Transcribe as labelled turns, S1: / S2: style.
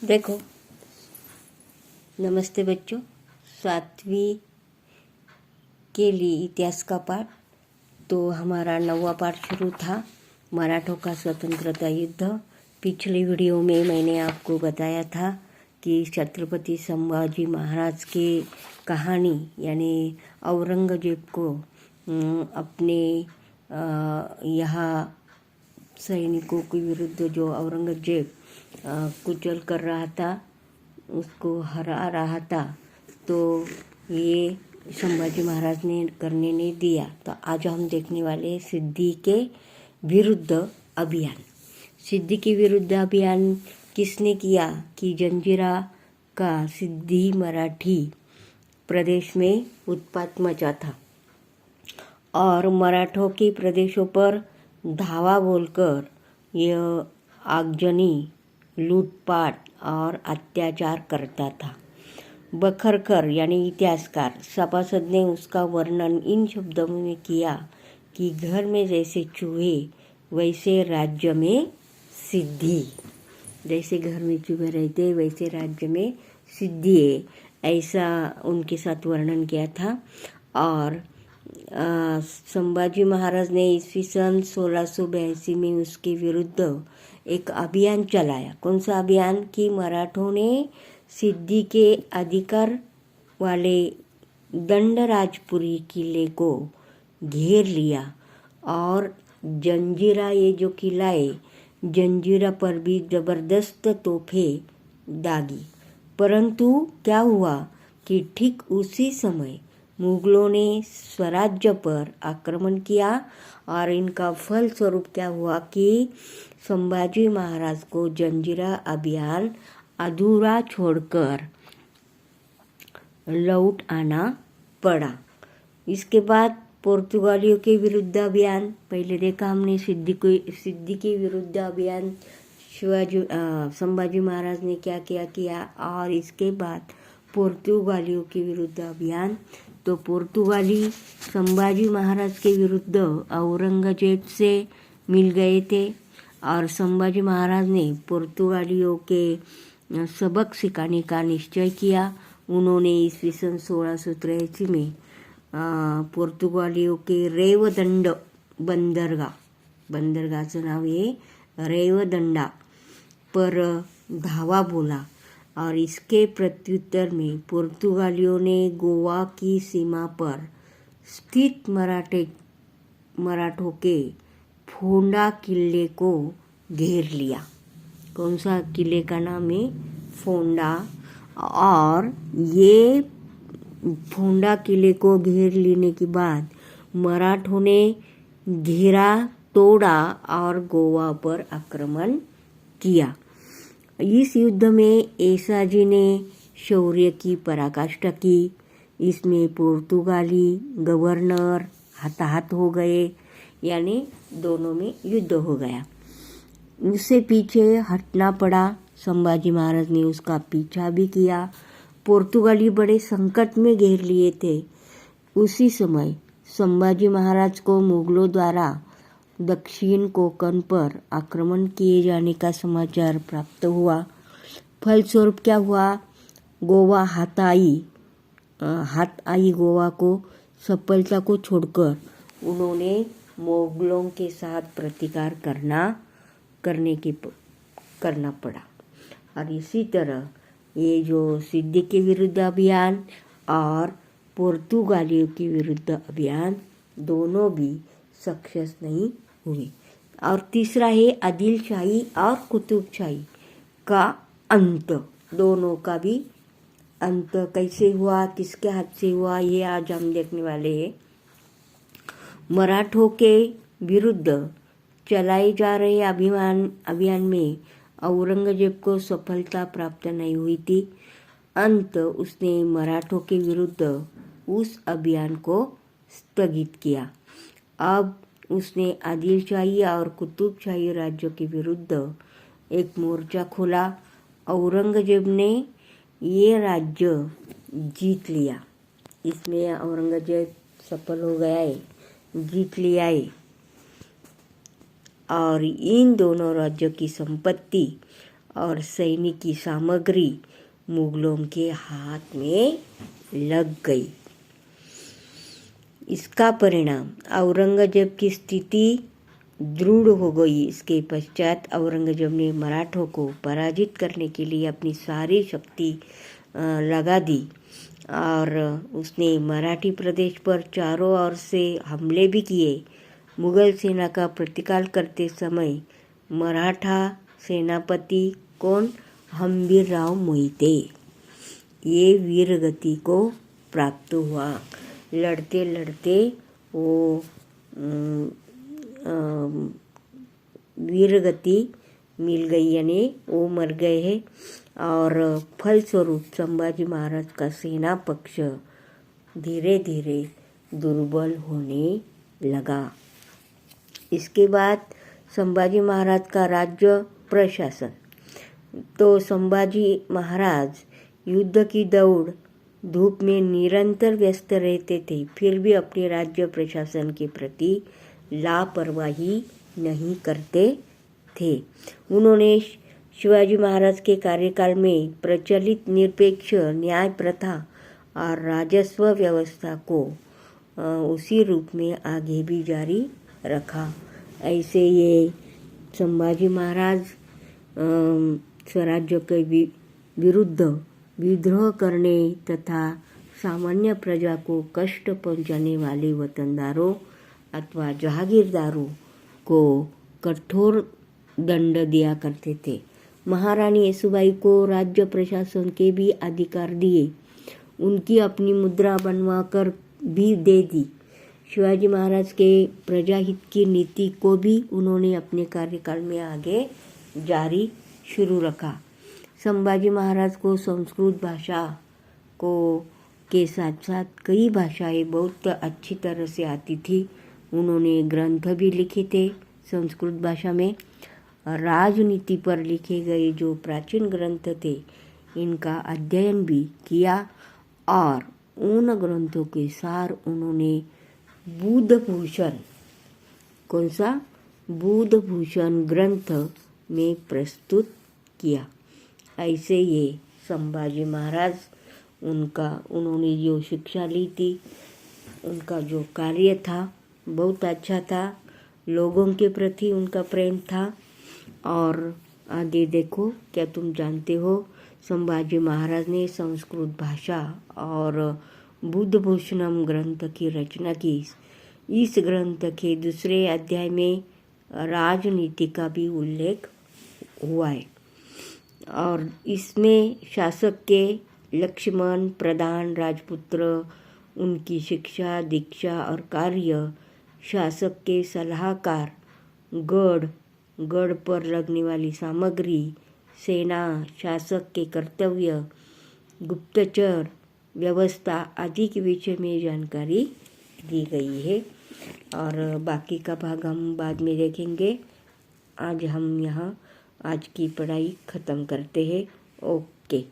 S1: देखो, नमस्ते बच्चों। 7वीं के लिए इतिहास का पाठ। तो हमारा 9वां पाठ शुरू था, मराठों का स्वतंत्रता युद्ध। पिछले वीडियो में मैंने आपको बताया था कि छत्रपति संभाजी महाराज की कहानी, यानी औरंगजेब को अपने यहाँ सैनिकों के विरुद्ध जो औरंगजेब कुचल कर रहा था, उसको हरा रहा था, तो ये संभाजी महाराज ने करने नहीं दिया। तो आज हम देखने वाले सिद्दी के विरुद्ध अभियान। सिद्दी के विरुद्ध अभियान किसने किया कि जंजीरा का सिद्दी मराठी प्रदेश में उत्पात मचा था और मराठों के प्रदेशों पर धावा बोलकर यह आगजनी, लूटपाट और अत्याचार करता था। बखरकर यानी इतिहासकार सभासद ने उसका वर्णन इन शब्दों में किया कि घर में जैसे चूहे वैसे राज्य में सिद्धि। जैसे घर में चूहे रहते वैसे राज्य में सिद्धि है, ऐसा उनके साथ वर्णन किया था। और संभाजी महाराज ने ईस्वी सन 1682 में उसके विरुद्ध एक अभियान चलाया। कौन सा अभियान कि मराठों ने सिद्दी के अधिकार वाले दंडराजपुरी किले को घेर लिया और जंजीरा, ये जो किला है, जंजीरा पर भी ज़बरदस्त तोपें दागी। परंतु क्या हुआ कि ठीक उसी समय मुगलों ने स्वराज्य पर आक्रमण किया और इनका फल स्वरूप क्या हुआ कि संभाजी महाराज को जंजीरा अभियान अधूरा छोड़कर लौट आना पड़ा। इसके बाद पुर्तगालियों के विरुद्ध अभियान, पहले देखा हमने सिद्दी के विरुद्ध अभियान संभाजी महाराज ने क्या किया। और इसके बाद पुर्तगालियों के विरुद्ध अभियान। तो पुर्तगाली संभाजी महाराज के विरुद्ध औरंगजेब से मिल गए थे और संभाजी महाराज ने पुर्तगालियों के सबक सिखाने का निश्चय किया। उन्होंने ईस्वी सन 1683 में पुर्तगालियों के रेवदंड बंदरगाहचं नाव है रेवदंडा पर धावा बोला और इसके प्रत्युत्तर में पुर्तगालियों ने गोवा की सीमा पर स्थित मराठों के फोंडा किले को घेर लिया। कौन सा किले का नाम है? फोंडा। और ये फोंडा किले को घेर लेने के बाद मराठों ने घेरा तोड़ा और गोवा पर आक्रमण किया। इस युद्ध में ऐसाजी ने शौर्य की पराकाष्ठा की। इसमें पुर्तगाली गवर्नर हताहत हो गए, यानी दोनों में युद्ध हो गया। उससे पीछे हटना पड़ा। संभाजी महाराज ने उसका पीछा भी किया। पुर्तगाली बड़े संकट में घेर लिए थे। उसी समय संभाजी महाराज को मुगलों द्वारा दक्षिण कोंकण पर आक्रमण किए जाने का समाचार प्राप्त हुआ। फलस्वरूप क्या हुआ? गोवा हाथ आई गोवा को सफलता को छोड़कर उन्होंने मुगलों के साथ प्रतिकार करना पड़ा। और इसी तरह ये जो सिद्दी के विरुद्ध अभियान और पुर्तगालियों के विरुद्ध अभियान दोनों भी सक्सेस नहीं हुए। और तीसरा है आदिलशाही और कुतुबशाही का अंत। दोनों का भी अंत कैसे हुआ, किसके हाथ से हुआ, ये आज हम देखने वाले हैं। मराठों के विरुद्ध चलाए जा रहे अभियान में औरंगजेब को सफलता प्राप्त नहीं हुई थी। अंत उसने मराठों के विरुद्ध उस अभियान को स्थगित किया। अब उसने आदिलशाही और कुतुबशाही राज्यों के विरुद्ध एक मोर्चा खोला। औरंगजेब ने ये राज्य जीत लिया। इसमें औरंगजेब सफल हो गया है, जीत लिया है। और इन दोनों राज्यों की संपत्ति और सैनिक की सामग्री मुगलों के हाथ में लग गई। इसका परिणाम औरंगजेब की स्थिति दृढ़ हो गई। इसके पश्चात औरंगजेब ने मराठों को पराजित करने के लिए अपनी सारी शक्ति लगा दी और उसने मराठी प्रदेश पर चारों ओर से हमले भी किए। मुगल सेना का प्रतिकार करते समय मराठा सेनापति कौन? हंबीरराव मोहिते, ये वीरगति को प्राप्त हुआ। लड़ते लड़ते वो वीरगति मिल गई, यानी वो मर गए हैं। और फलस्वरूप संभाजी महाराज का सेना पक्ष धीरे धीरे दुर्बल होने लगा। इसके बाद संभाजी महाराज का राज्य प्रशासन। तो संभाजी महाराज युद्ध की दौड़ धूप में निरंतर व्यस्त रहते थे, फिर भी अपने राज्य प्रशासन के प्रति लापरवाही नहीं करते थे। उन्होंने शिवाजी महाराज के कार्यकाल में प्रचलित निरपेक्ष न्याय प्रथा और राजस्व व्यवस्था को उसी रूप में आगे भी जारी रखा। ऐसे ये संभाजी महाराज स्वराज्य के विरुद्ध विद्रोह करने तथा सामान्य प्रजा को कष्ट पहुंचाने वाले वतनदारों अथवा जहागीरदारों को कठोर दंड दिया करते थे। महारानी येसुबाई को राज्य प्रशासन के भी अधिकार दिए, उनकी अपनी मुद्रा बनवाकर भी दे दी। शिवाजी महाराज के प्रजाहित की नीति को भी उन्होंने अपने कार्यकाल में आगे जारी शुरू रखा। संभाजी महाराज को संस्कृत भाषा को के साथ साथ कई भाषाएं बहुत अच्छी तरह से आती थी। उन्होंने ग्रंथ भी लिखे थे संस्कृत भाषा में। राजनीति पर लिखे गए जो प्राचीन ग्रंथ थे इनका अध्ययन भी किया और उन ग्रंथों के सार उन्होंने बुधभूषण, कौन सा? बुधभूषण ग्रंथ में प्रस्तुत किया। ऐसे ये संभाजी महाराज उन्होंने जो शिक्षा ली थी, उनका जो कार्य था बहुत अच्छा था। लोगों के प्रति उनका प्रेम था। और आगे देखो, क्या तुम जानते हो संभाजी महाराज ने संस्कृत भाषा और बुधभूषणम ग्रंथ की रचना की। इस ग्रंथ के दूसरे अध्याय में राजनीति का भी उल्लेख हुआ है और इसमें शासक के लक्ष्मण, प्रधान, राजपुत्र, उनकी शिक्षा, दीक्षा और कार्य, शासक के सलाहकार, गढ़ पर लगने वाली सामग्री, सेना, शासक के कर्तव्य, गुप्तचर व्यवस्था आदि के विषय में जानकारी दी गई है और बाकी का भाग हम बाद में देखेंगे। आज हम यहाँ आज की पढ़ाई ख़त्म करते हैं। ओके।